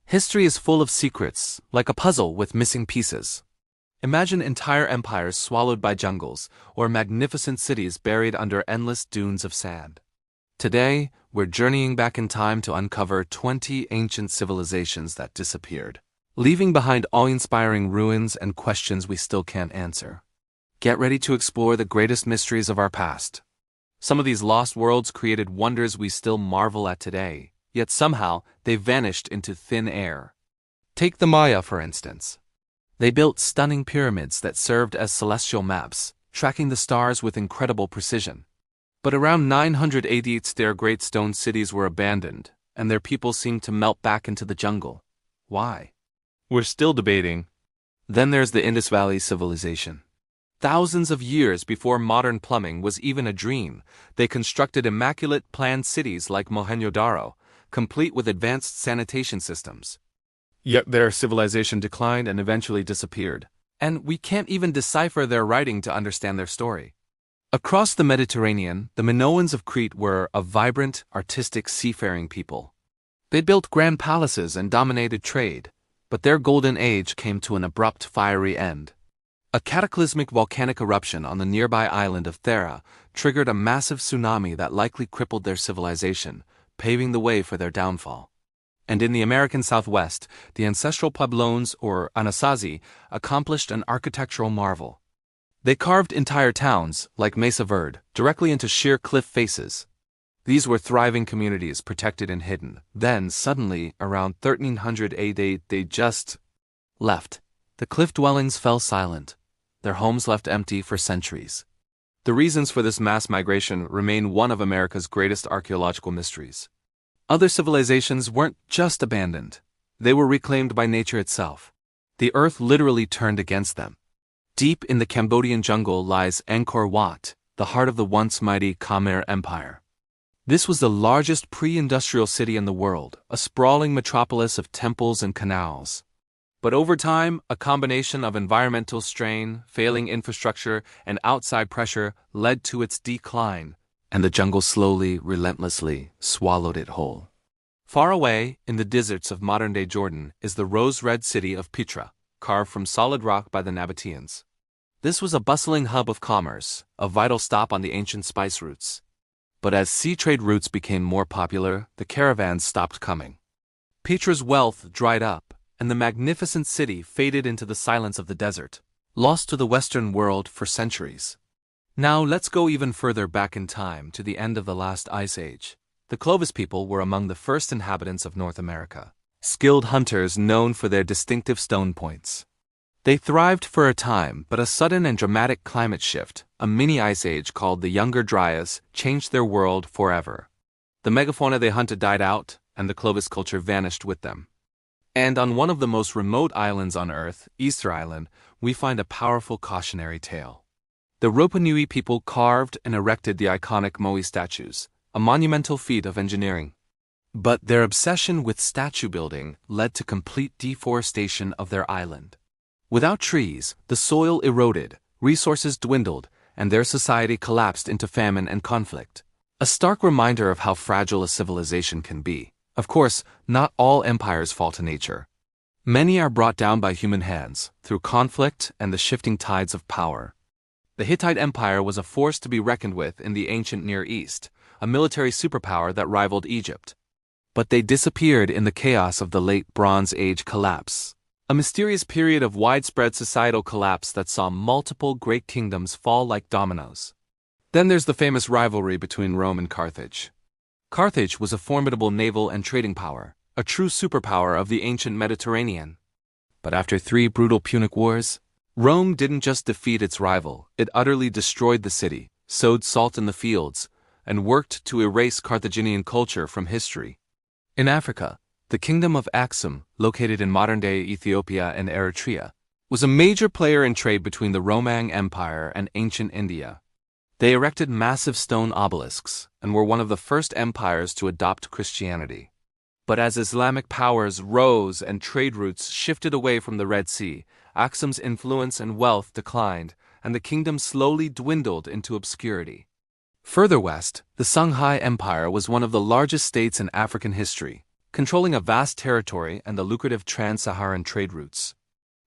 History is full of secrets, like a puzzle with missing pieces. Imagine entire empires swallowed by jungles, or magnificent cities buried under endless dunes of sand. Today, we're journeying back in time to uncover 20 ancient civilizations that disappeared, leaving behind awe-inspiring ruins and questions we still can't answer. Get ready to explore the greatest mysteries of our past. Some of these lost worlds created wonders we still marvel at today, yet somehow they vanished into thin air. Take the Maya, for instance. They built stunning pyramids that served as celestial maps, tracking the stars with incredible precision. But around 900 AD, their great stone cities were abandoned, and their people seemed to melt back into the jungle. Why? We're still debating. Then there's the Indus Valley civilization. Thousands of years before modern plumbing was even a dream, they constructed immaculate planned cities like Mohenjo-daro, complete with advanced sanitation systems. Yet their civilization declined and eventually disappeared, and we can't even decipher their writing to understand their story. Across the Mediterranean, the Minoans of Crete were a vibrant, artistic seafaring people. They built grand palaces and dominated trade, but their golden age came to an abrupt, fiery end. A cataclysmic volcanic eruption on the nearby island of Thera triggered a massive tsunami that likely crippled their civilization, paving the way for their downfall. And in the American Southwest, the ancestral Pueblones, or Anasazi, accomplished an architectural marvel. They carved entire towns, like Mesa Verde, directly into sheer cliff faces. These were thriving communities, protected and hidden. Then, suddenly, around 1300 AD, they just left. The cliff dwellings fell silent, their homes left empty for centuries. The reasons for this mass migration remain one of America's greatest archaeological mysteries. Other civilizations weren't just abandoned, they were reclaimed by nature itself. The earth literally turned against them. Deep in the Cambodian jungle lies Angkor Wat, the heart of the once mighty Khmer Empire. This was the largest pre-industrial city in the world, a sprawling metropolis of temples and canals. But over time, a combination of environmental strain, failing infrastructure, and outside pressure led to its decline, and the jungle slowly, relentlessly swallowed it whole. Far away, in the deserts of modern-day Jordan, is the rose-red city of Petra, carved from solid rock by the Nabateans. This was a bustling hub of commerce, a vital stop on the ancient spice routes. But as sea trade routes became more popular, the caravans stopped coming. Petra's wealth dried up, and the magnificent city faded into the silence of the desert, lost to the Western world for centuries. Now let's go even further back in time to the end of the last ice age. The Clovis people were among the first inhabitants of North America, skilled hunters known for their distinctive stone points. They thrived for a time, but a sudden and dramatic climate shift, a mini-ice age called the Younger Dryas, changed their world forever. The megafauna they hunted died out, and the Clovis culture vanished with them. And on one of the most remote islands on Earth, Easter Island, we find a powerful cautionary tale. The Rapa Nui people carved and erected the iconic Moai statues, a monumental feat of engineering. But their obsession with statue building led to complete deforestation of their island. Without trees, the soil eroded, resources dwindled, and their society collapsed into famine and conflict. A stark reminder of how fragile a civilization can be. Of course, not all empires fall to nature. Many are brought down by human hands, through conflict and the shifting tides of power. The Hittite Empire was a force to be reckoned with in the ancient Near East, a military superpower that rivaled Egypt. But they disappeared in the chaos of the late Bronze Age collapse. A mysterious period of widespread societal collapse that saw multiple great kingdoms fall like dominoes. Then there's the famous rivalry between Rome and Carthage. Carthage was a formidable naval and trading power, a true superpower of the ancient Mediterranean. But after 3 brutal Punic Wars, Rome didn't just defeat its rival, it utterly destroyed the city, sowed salt in the fields, and worked to erase Carthaginian culture from history. In Africa, the kingdom of Aksum, located in modern-day Ethiopia and Eritrea, was a major player in trade between the Roman Empire and ancient India. They erected massive stone obelisks and were one of the first empires to adopt Christianity. But as Islamic powers rose and trade routes shifted away from the Red Sea, Aksum's influence and wealth declined, and the kingdom slowly dwindled into obscurity. Further west, the Songhai Empire was one of the largest states in African history, controlling a vast territory and the lucrative trans-Saharan trade routes.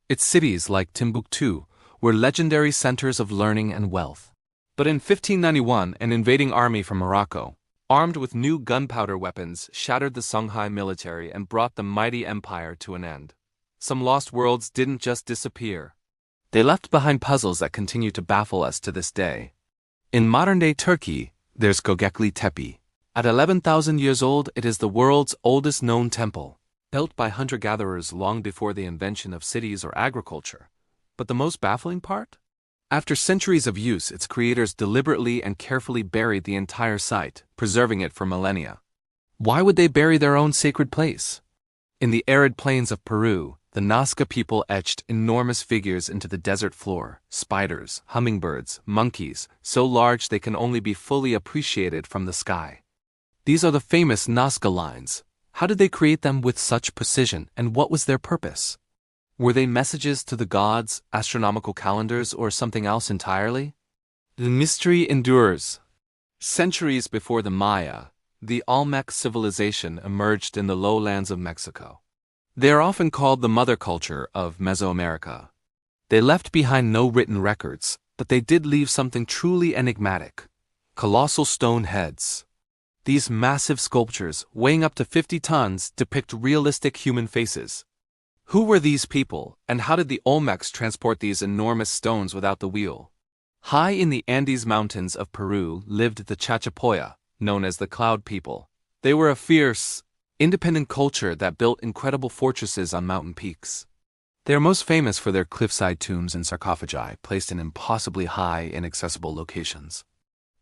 Its cities, like Timbuktu, were legendary centers of learning and wealth. But in 1591, an invading army from Morocco, armed with new gunpowder weapons, shattered the Songhai military and brought the mighty empire to an end. Some lost worlds didn't just disappear. They left behind puzzles that continue to baffle us to this day. In modern-day Turkey, there's Göbekli Tepe. At 11,000 years old, it is the world's oldest known temple, built by hunter-gatherers long before the invention of cities or agriculture. But the most baffling part? After centuries of use, its creators deliberately and carefully buried the entire site, preserving it for millennia. Why would they bury their own sacred place? In the arid plains of Peru, the Nazca people etched enormous figures into the desert floor: spiders, hummingbirds, monkeys, so large they can only be fully appreciated from the sky. These are the famous Nazca lines. How did they create them with such precision, and what was their purpose? Were they messages to the gods, astronomical calendars, or something else entirely? The mystery endures. Centuries before the Maya, the Olmec civilization emerged in the lowlands of Mexico. They are often called the mother culture of Mesoamerica. They left behind no written records, but they did leave something truly enigmatic: colossal stone heads. These massive sculptures, weighing up to 50 tons, depict realistic human faces. Who were these people, and how did the Olmecs transport these enormous stones without the wheel? High in the Andes Mountains of Peru lived the Chachapoya, known as the Cloud People. They were a fierce, independent culture that built incredible fortresses on mountain peaks. They are most famous for their cliffside tombs and sarcophagi placed in impossibly high, inaccessible locations.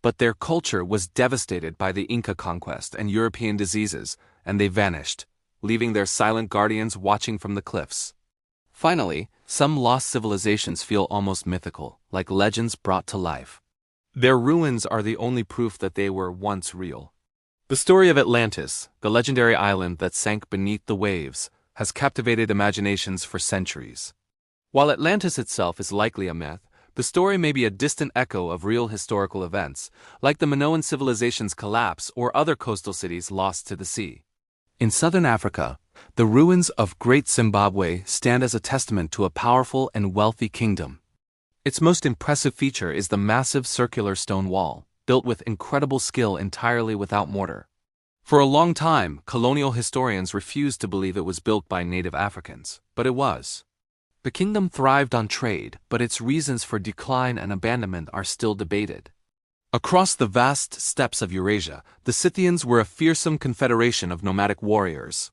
But their culture was devastated by the Inca conquest and European diseases, and they vanished, leaving their silent guardians watching from the cliffs. Finally, some lost civilizations feel almost mythical, like legends brought to life. Their ruins are the only proof that they were once real. The story of Atlantis, the legendary island that sank beneath the waves, has captivated imaginations for centuries. While Atlantis itself is likely a myth, the story may be a distant echo of real historical events, like the Minoan civilization's collapse or other coastal cities lost to the sea. In southern Africa, the ruins of Great Zimbabwe stand as a testament to a powerful and wealthy kingdom. Its most impressive feature is the massive circular stone wall, built with incredible skill entirely without mortar. For a long time, colonial historians refused to believe it was built by native Africans, but it was. The kingdom thrived on trade, but its reasons for decline and abandonment are still debated. Across the vast steppes of Eurasia, the Scythians were a fearsome confederation of nomadic warriors.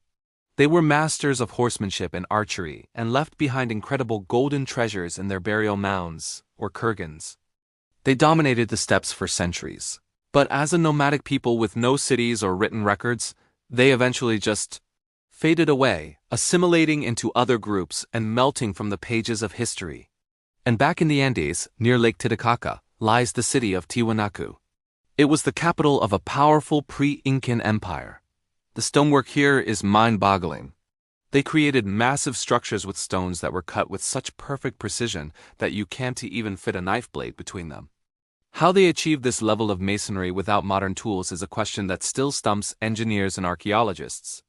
They were masters of horsemanship and archery, and left behind incredible golden treasures in their burial mounds, or kurgans. They dominated the steppes for centuries. But as a nomadic people with no cities or written records, they eventually just faded away, assimilating into other groups and melting from the pages of history. And back in the Andes, near Lake Titicaca, lies the city of Tiwanaku. It was the capital of a powerful pre-Incan empire. The stonework here is mind-boggling. They created massive structures with stones that were cut with such perfect precision that you can't even fit a knife blade between them. How they achieved this level of masonry without modern tools is a question that still stumps engineers and archaeologists.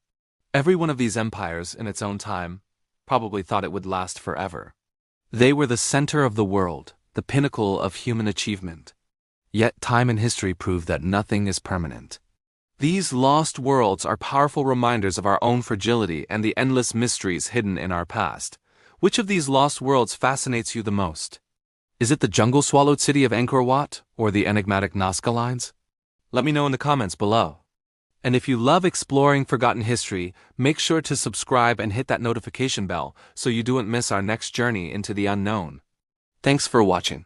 Every one of these empires, in its own time, probably thought it would last forever. They were the center of the world, the pinnacle of human achievement. Yet time and history prove that nothing is permanent. These lost worlds are powerful reminders of our own fragility and the endless mysteries hidden in our past. Which of these lost worlds fascinates you the most? Is it the jungle-swallowed city of Angkor Wat, or the enigmatic Nazca lines? Let me know in the comments below. And if you love exploring forgotten history, make sure to subscribe and hit that notification bell so you don't miss our next journey into the unknown. Thanks for watching.